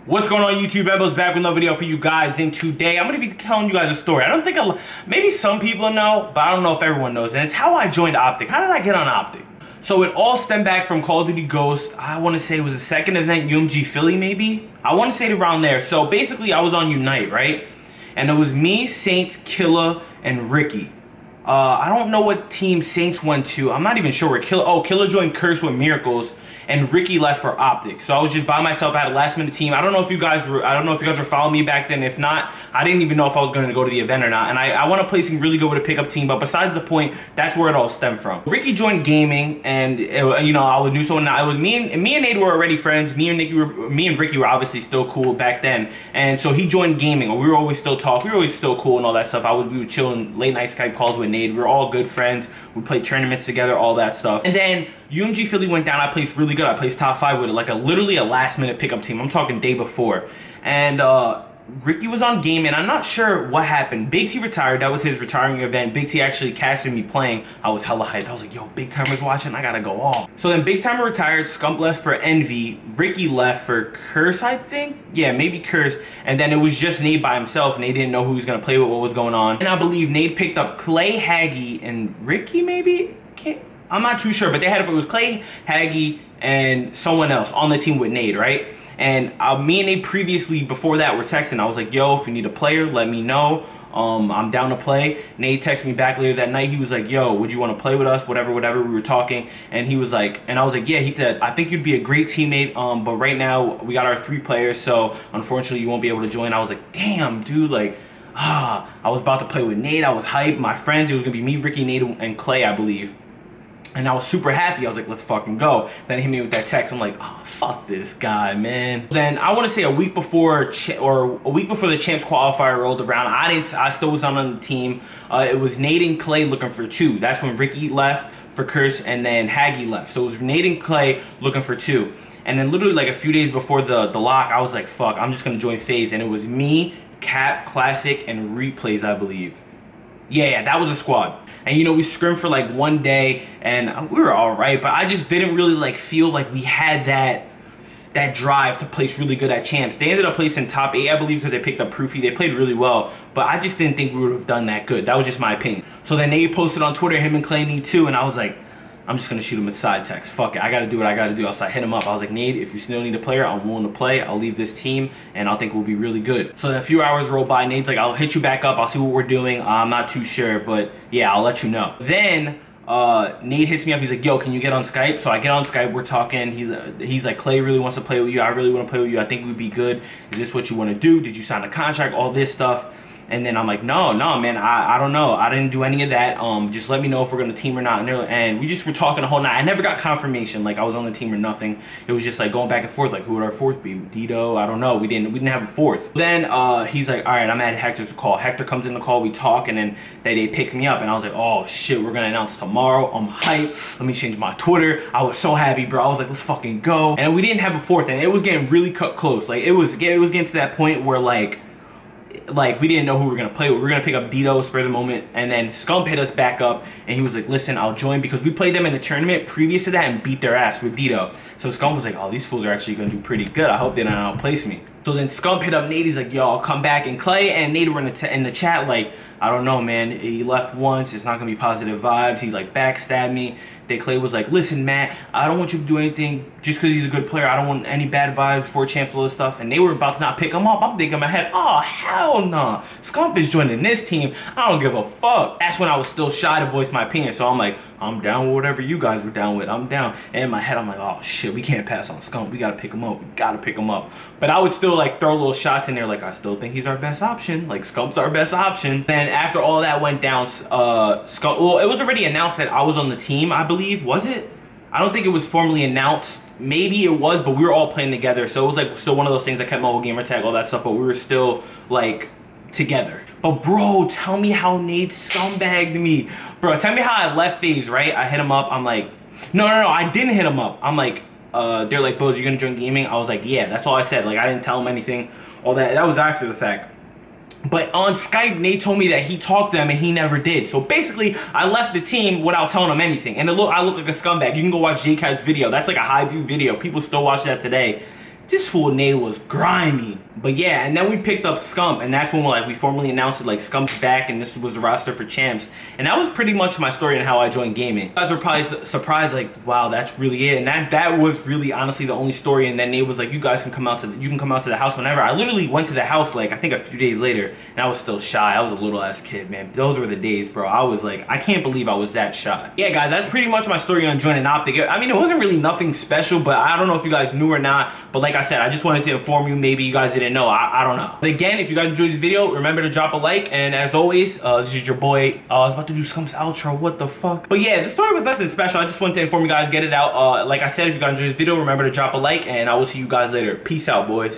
What's going on, YouTube? Ebbo's back with another video for you guys, and today I'm going to be telling you guys a story. I don't think, maybe some people know, but I don't know if everyone knows, and it's how I joined OpTic. How did I get on OpTic? So it all stemmed back from Call of Duty Ghost. I want to say it was the second event, UMG Philly maybe? I want to say it around there. So basically I was on Unite, right? And it was me, Saints, Killa, and Ricky. I don't know what team Saints went to. I'm not even sure where Killa joined Curse with Miracles, and Ricky left for OpTic. So I was just by myself. I had a last minute team. I don't know if you guys were following me back then. If not, I didn't even know if I was going to go to the event or not. And I want to play some really good with a pickup team. But besides the point, that's where it all stemmed from. Ricky joined gaming, and I was new, so now it was me and Nate were already friends. Me and Ricky were obviously still cool back then. And so he joined gaming. We were always still talk. We were always still cool and all that stuff. We would chill in late night Skype calls with Nate. We were all good friends. We played tournaments together, all that stuff. And then UMG Philly went down. I placed really good. I placed top 5 with literally a last minute pickup team. I'm talking day before. And Ricky was on game, and I'm not sure what happened. Big T retired. That was his retiring event. Big T actually casted me playing. I was hella hyped. I was like, yo, Big Timer's watching. I gotta go off. So then Big Timer retired. Scump left for Envy. Ricky left for Curse, I think. Yeah, maybe Curse. And then it was just Nate by himself, and they didn't know who he was gonna play with, what was going on. And I believe Nate picked up Clay, Haggy, and Ricky maybe? I'm not too sure, but it was Clay, Haggy, and someone else on the team with Nate, right? And me and Nate previously, before that, were texting. I was like, yo, if you need a player, let me know. I'm down to play. Nate texted me back later that night. He was like, yo, would you want to play with us? Whatever. We were talking. And he was like, and I was like, yeah. He said, I think you'd be a great teammate. But right now, we got our 3 players. So unfortunately, you won't be able to join. I was like, damn, dude, like, I was about to play with Nate. I was hyped. My friends, it was going to be me, Ricky, Nate, and Clay, I believe. And I was super happy. I was like, let's fucking go. Then he hit me with that text. I'm like, oh, fuck this guy, man. Then I want to say a week before the champs qualifier rolled around, I still was on the team. It was Nate and Clay looking for 2. That's when Ricky left for Curse, and then Haggy left. So it was Nate and Clay looking for 2. And then literally like a few days before the lock, I was like, fuck, I'm just going to join FaZe. And it was me, Cap, Classic, and Replays, I believe. Yeah, that was a squad. And we scrimmed for like one day, and we were all right, but I just didn't really like feel like we had that drive to place really good at champs. They ended up placing top 8, I believe, because they picked up Proofy. They played really well, but I just didn't think we would have done that good. That was just my opinion. So then Nate posted on Twitter, him and Clay need 2, and I was like, I'm just going to shoot him with side text. Fuck it. I got to do what I got to do. So I hit him up. I was like, Nate, if you still need a player, I'm willing to play. I'll leave this team, and I think we'll be really good. So then a few hours roll by. Nate's like, I'll hit you back up. I'll see what we're doing. I'm not too sure, but yeah, I'll let you know. Then Nate hits me up. He's like, yo, can you get on Skype? So I get on Skype. We're talking. He's like, Clay really wants to play with you. I really want to play with you. I think we'd be good. Is this what you want to do? Did you sign a contract? All this stuff. And then I'm like, no, man, I don't know. I didn't do any of that. Just let me know if we're going to team or not. And we just were talking the whole night. I never got confirmation, like I was on the team or nothing. It was just like going back and forth, like who would our 4th be? Dido? I don't know. We didn't have a 4th. Then he's like, all right, I'm at Hector's call. Hector comes in the call. We talk, and then they pick me up. And I was like, oh, shit, we're going to announce tomorrow. I'm hyped. Let me change my Twitter. I was so happy, bro. I was like, let's fucking go. And we didn't have a 4th, and it was getting really cut close. Like, it was getting to that point where, like we didn't know who we were going to play with. We were going to pick up Dido, spur of the moment, and then Scump hit us back up, and he was like, listen, I'll join, because we played them in the tournament previous to that and beat their ass with Dido. So Scump was like, oh, these fools are actually going to do pretty good. I hope they don't outplace me. So then Scump hit up Nate. He's like, yo, I'll come back. And Clay and Nate were in the chat like, I don't know, man. He left once. It's not going to be positive vibes. He like backstabbed me. Then Clay was like, listen, Matt, I don't want you to do anything just because he's a good player. I don't want any bad vibes for champs, all this stuff. And they were about to not pick him up. I'm thinking in my head, oh, hell no. Scump is joining this team. I don't give a fuck. That's when I was still shy to voice my opinion. So I'm like, I'm down with whatever you guys were down with. I'm down. And in my head, I'm like, oh, shit, we can't pass on Scump. We got to pick him up. We got to pick him up. But I would still like throw little shots in there. Like, I still think he's our best option. Like, Scump's our best option. Then after all that went down, Scump, well, it was already announced that I was on the team, I believe. Was it? I don't think it was formally announced. Maybe it was, but we were all playing together. So it was like still one of those things that kept my whole gamer tag, all that stuff. But we were still like together. But bro, tell me how Nate scumbagged me. Bro, tell me how I left FaZe, right? I hit him up. I'm like, no, I didn't hit him up. I'm like, they're like, Boz, you're gonna join gaming? I was like, yeah, that's all I said. Like, I didn't tell him anything. All that was after the fact. But on Skype, Nate told me that he talked to them and he never did. So basically, I left the team without telling him anything. And I look like a scumbag. You can go watch JCat's video. That's like a high view video. People still watch that today. this fool name was grimy. But yeah, and then we picked up Scump, and that's when we formally announced it, like, Scump's back, and this was the roster for champs. And that was pretty much my story on how I joined gaming. You guys were probably surprised, like, wow, that's really it. And that was really honestly the only story. And then Nate was like, you guys can come out to the house whenever. I literally went to the house, like, I think a few days later, and I was still shy. I was a little ass kid, man. Those were the days, bro. I was like, I can't believe I was that shy. Yeah, guys, that's pretty much my story on joining OpTic. I mean, it wasn't really nothing special, but I don't know if you guys knew or not. But like I said, I just wanted to inform you. Maybe you guys didn't know. I don't know. But again, if you guys enjoyed this video, remember to drop a like. And as always, this is your boy. I was about to do Scump's outro. What the fuck? But yeah, the story was nothing special. I just wanted to inform you guys, get it out. Like I said, if you guys enjoyed this video, remember to drop a like. And I will see you guys later. Peace out, boys.